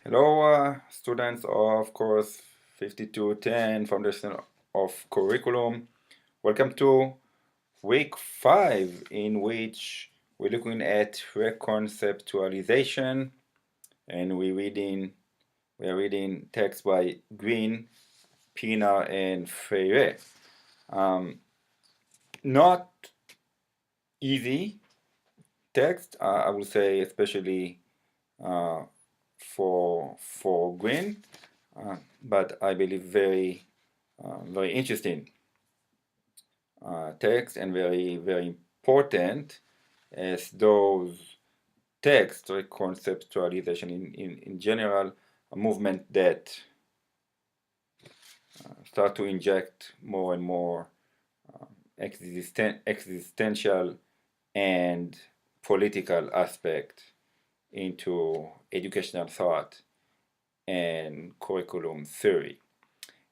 Hello, students of course 5210 Foundation of Curriculum. Welcome to week 5, in which we're looking at reconceptualization, and we are reading text by Greene, Pinar, and Freire. Um, Not easy text, I would say, especially uh, for Greene, but I believe very interesting text, and very important, as those texts or conceptualization in general, a movement that start to inject more and more existential and political aspect into educational thought and curriculum theory.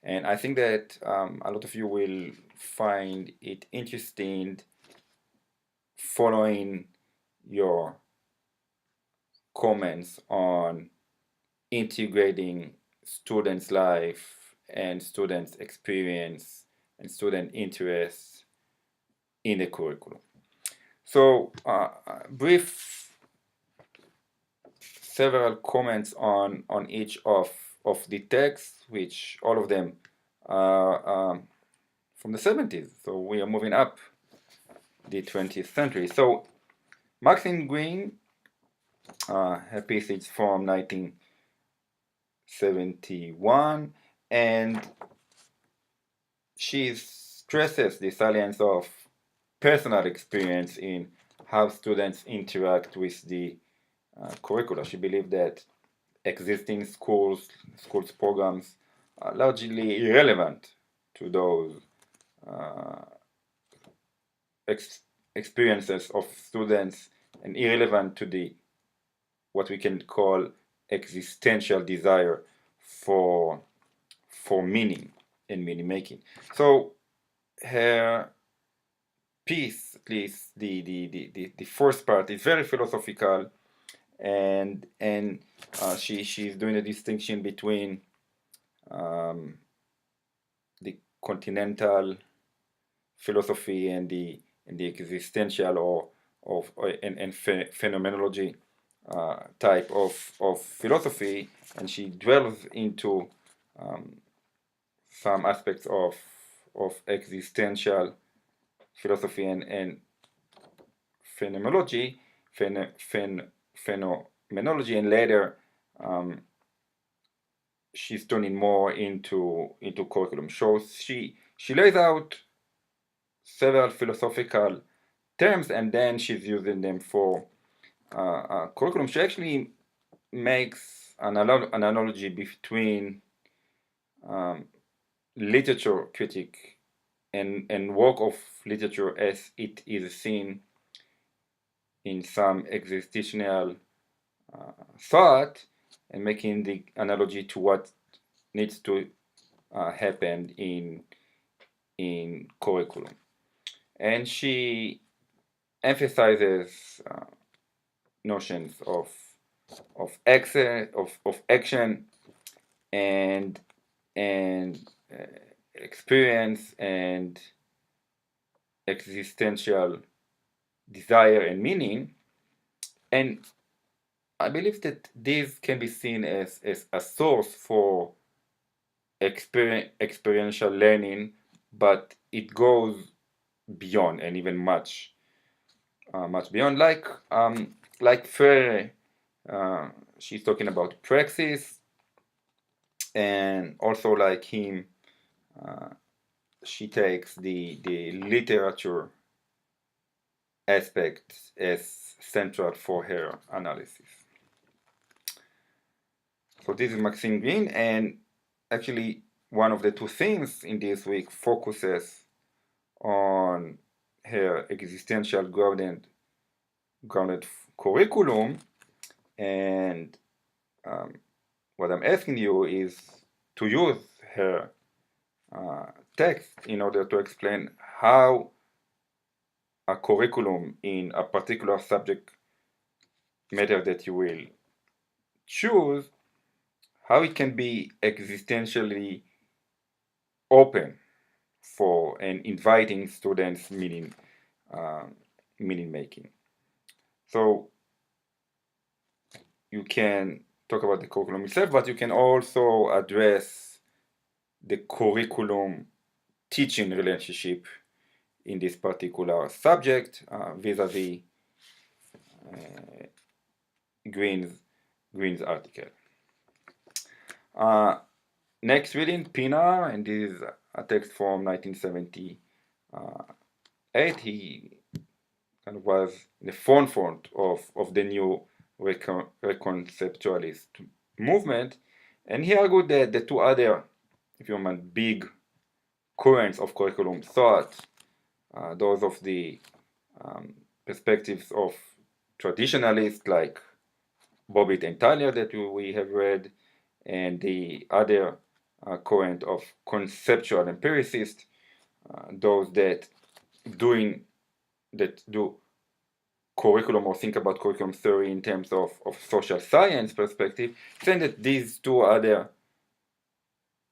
And I think that a lot of you will find it interesting following your comments on integrating students' life and students' experience and student interests in the curriculum. So, brief several comments on each of the texts, which all of them are from the 70s. So we are moving up the 20th century. So Maxine Greene, her piece is from 1971, and she stresses the salience of personal experience in how students interact with the curricula. She believed that existing schools programs are largely irrelevant to those uh, experiences of students, and irrelevant to the what we can call existential desire for for meaning and meaning making. So her piece, at least the first part, is very philosophical, and she's doing a distinction between um, the continental philosophy and the existential or phenomenology type of philosophy, and she dwells into um, some aspects of existential philosophy and phenomenology, phenomenology, and later um, she's turning more into curriculum. So she lays out several philosophical terms, and then she's using them for curriculum. She actually makes an analogy between um, literature critique and work of literature as it is seen in some existential thought, and making the analogy to what needs to happen in curriculum. And she emphasizes notions of action and and experience and existential desire and meaning. And I believe that this can be seen as a source for experiential learning, but it goes beyond, and even much beyond. Like Freire, she's talking about praxis, and also like him, uh, she takes the literature aspect as central for her analysis. So this is Maxine Greene, and actually one of the two themes in this week focuses on her existential grounded curriculum. And um, what I'm asking you is to use her text in order to explain how a curriculum in a particular subject matter that you will choose how it can be existentially open for and inviting students uh, meaning making. So you can talk about the curriculum itself, but you can also address the curriculum teaching relationship in this particular subject vis-a-vis uh, Greene's, Greene's article. Uh, Next reading, Pinar, and this is a text from 1978. He kind of was the forefront of the new reconceptualist movement, and he argued that the two other, if you want, big currents of curriculum thought, those of the perspectives of traditionalists like Bobbitt and Tyler that we have read, and the other current of conceptual empiricists, those that do curriculum or think about curriculum theory in terms of social science perspective, saying that these two other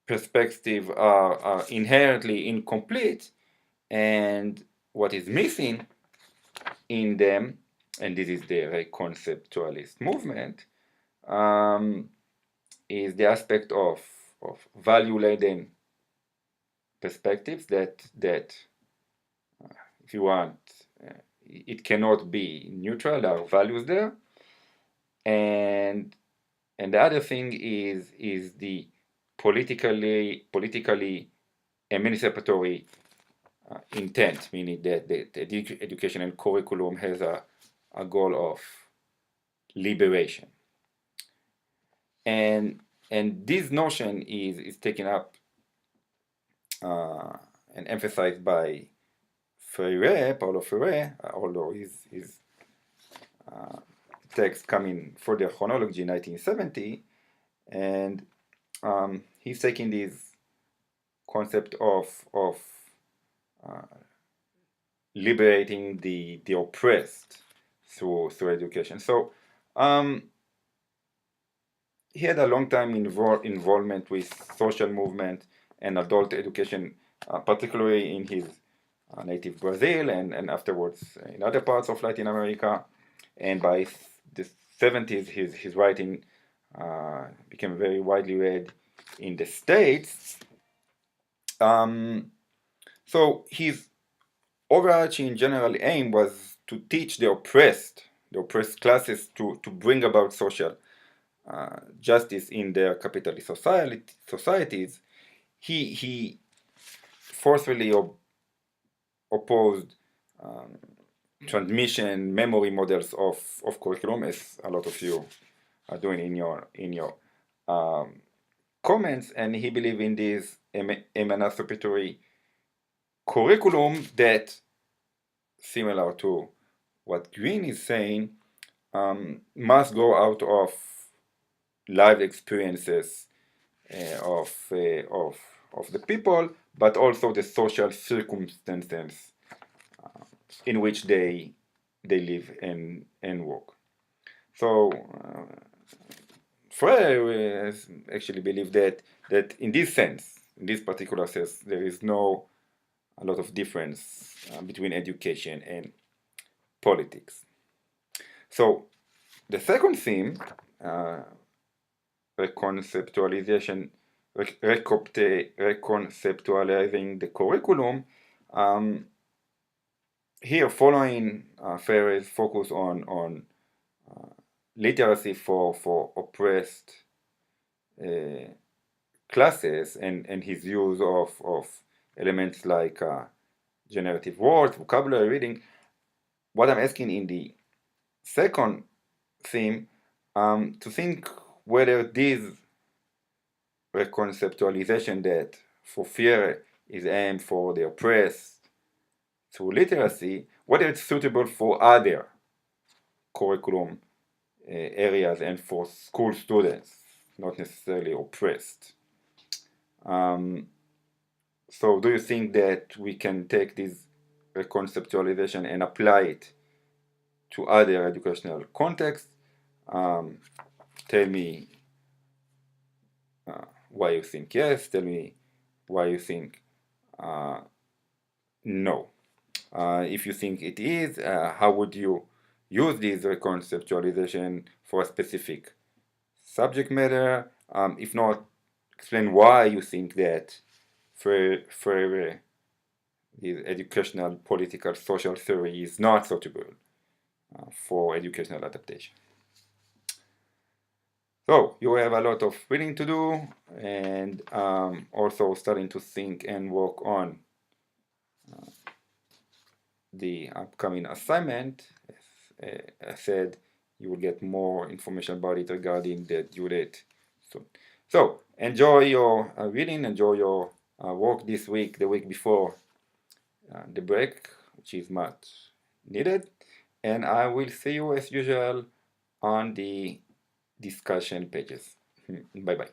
perspectives are inherently incomplete, and what is missing in them, and this is the conceptualist movement, is the aspect of value-laden perspectives that if you want, it cannot be neutral. There are values there, and the other thing is the politically emancipatory intent, meaning that the education and curriculum has a goal of liberation, and this notion is taken up and emphasized by Freire, Paulo Freire, although his text coming for the chronology in 1970, and he's taking this concept of liberating the oppressed through education. So he had a long time involvement with social movement and adult education, particularly in his native Brazil and afterwards in other parts of Latin America. And by the 70s, his writing became very widely read in the States. So his overarching general aim was to teach the oppressed classes to bring about social justice in their capitalist societies. He forcefully opposed transmission memory models of curriculum, as a lot of you are doing in your comments, and he believed in this emancipatory curriculum that, similar to what Greene is saying, must go out of lived experiences of the people, but also the social circumstances in which they live and work. So Freire actually believed that in this sense, in this particular sense, there is no a lot of difference between education and politics. So the second theme, reconceptualization, reconceptualizing the curriculum, here following Freire's focus on literacy for oppressed classes and his use of elements like generative words, vocabulary, reading. What I'm asking in the second theme, to think whether this reconceptualization that for Freire is aimed for the oppressed through literacy, whether it's suitable for other curriculum areas and for school students, not necessarily oppressed. So do you think that we can take this reconceptualization and apply it to other educational contexts? Tell me why you think yes, tell me why you think no. If you think it is, how would you use this reconceptualization for a specific subject matter? If not, explain why you think that Freire, his educational, political, social theory is not suitable for educational adaptation. So you have a lot of reading to do, and also starting to think and work on the upcoming assignment. As I said, you will get more information about it regarding the due date soon. So enjoy your reading, enjoy your work this week, the week before the break, which is much needed. And I will see you as usual on the discussion pages. Bye bye.